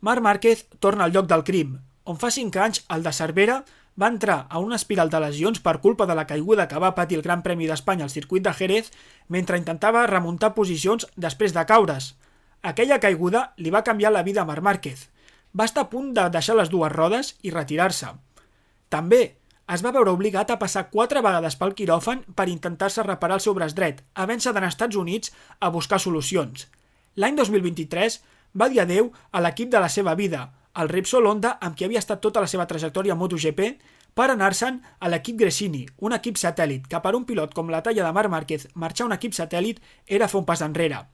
Marc Márquez torna al lloc del crim, on fa 5 anys el de Cervera va entrar a una espiral de lesions per culpa de la caiguda que va patir el Gran Premi d'Espanya al circuit de Jerez mentre intentava remuntar posicions després de caure's. Aquella caiguda li va canviar la vida a Marc Márquez. Va estar a punt de deixar les dues rodes i retirar-se. També es va veure obligat a passar 4 vegades pel quiròfan per intentar-se reparar el seu braç dret, havent-se d'anar als Estats Units a buscar solucions. L'any 2023 va dir adeu a l'equip de la seva vida, el Repsol Honda amb qui havia estat tota la seva trajectòria a MotoGP, per anar-se'n a l'equip Gresini, un equip satèl·lit, que per un pilot com la talla de Marc Márquez marxar a un equip satèl·lit era fer un pas enrere.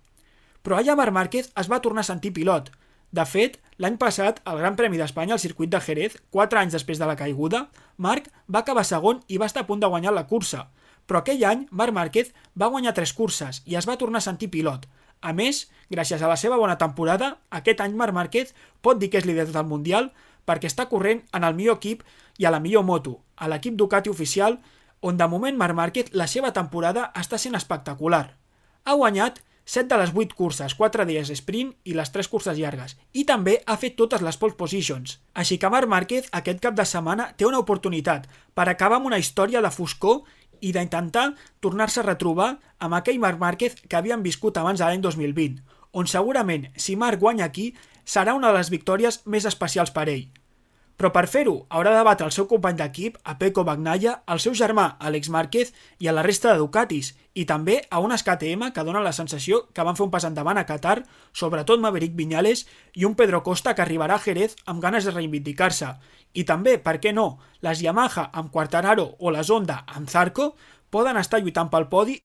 Però allà Marc Márquez es va tornar a sentir pilot. De fet, l'any passat, al Gran Premi d'Espanya al circuit de Jerez, 4 anys després de la caiguda, Marc va acabar segon i va estar a punt de guanyar la cursa. Però aquell any, Marc Márquez va guanyar 3 curses i es va tornar a sentir pilot. A més, gràcies a la seva bona temporada, aquest any Marc Márquez pot dir que és líder del Mundial perquè està corrent en el millor equip i a la millor moto, a l'equip Ducati oficial, on de moment Marc Márquez la seva temporada està sent espectacular. Ha guanyat 7 de les 8 curses, 4 d'elles sprint i les 3 curses llargues, i també ha fet totes les pole positions. Així que Marc Márquez aquest cap de setmana té una oportunitat per acabar amb una història de foscor i d'intentar tornar-se a retrobar amb aquell Marc Márquez que havien viscut abans de l'any 2020, on segurament, si Marc guanya aquí, serà una de les victòries més especials per ell. Però per fer-ho haurà de batre el seu company d'equip, a Pecco Bagnaia, el seu germà, Àlex Márquez, i a la resta de Ducatis, i també a unes KTM que donen la sensació que van fer un pas endavant a Qatar, sobretot Maverick Viñales i un Pedro Costa que arribarà a Jerez amb ganes de reivindicar-se. I també, per què no, les Yamaha amb Quartararo o les Honda amb Zarco poden estar lluitant pel podi